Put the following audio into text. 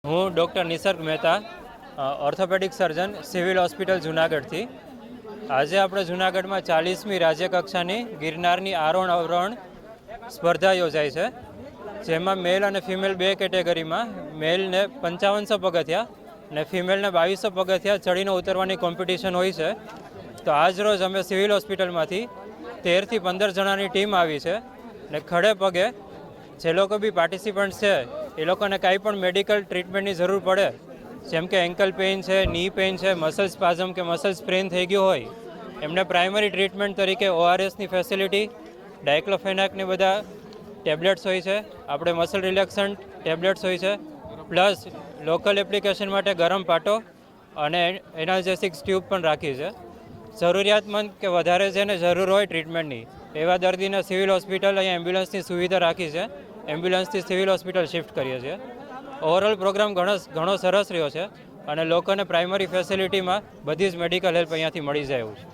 હું doctor Nisarg Mehta, orthopaedic surgeon, civil hospital જુનાગઢથી. આજે આપણે જુનાગઢમાં 40મી રાજ્યકક્ષાની ગિરનારની આરોહણ અવરોહણ સ્પર્ધા યોજાઈ છે, જેમાં મેલ અને ફિમેલ બે કેટેગરીમાં મેલને 5500 પગથિયા અને ફિમેલને 2200 પગથિયા ચડીને ઉતરવાની કોમ્પિટિશન હોય છે. તો આજ રોજ અમે સિવિલ હોસ્પિટલમાંથી 13 થી 15 જણાની ટીમ આવી છે ને ખડે પગે જે લોકો બી પાર્ટિસિપન્ટ છે એ લોકોને કાંઈ પણ મેડિકલ ટ્રીટમેન્ટની જરૂર પડે, જેમ કે એન્કલ પેઇન છે, ની પેઇન છે, મસલ સ્પાઝમ કે મસલ સ્પ્રેન થઈ ગયું હોય, એમને પ્રાઇમરી ટ્રીટમેન્ટ તરીકે ORSની ફેસિલિટી, ડાયક્લોફેનાકની બધા ટેબ્લેટ્સ હોય છે, આપણે મસલ રિલેક્સન્ટ ટેબ્લેટ્સ હોય છે, પ્લસ લોકલ એપ્લિકેશન માટે ગરમ પાટો અને એનાલ્જેસિક્સ ટ્યુબ પણ રાખી છે. જરૂરિયાતમંદ કે વધારે જેને જરૂર હોય ટ્રીટમેન્ટની એવા દર્દીને સિવિલ હોસ્પિટલ અહીંયા એમ્બ્યુલન્સની સુવિધા રાખી છે. એમ્બ્યુલન્સથી સિવિલ હોસ્પિટલ શિફ્ટ કરીએ છીએ. ઓવરઓલ પ્રોગ્રામ ઘણો સરસ રહ્યો છે અને લોકોને પ્રાઇમરી ફેસિલિટીમાં બધી જ મેડિકલ હેલ્પ અહીંયાથી મળી જાય એવું છે.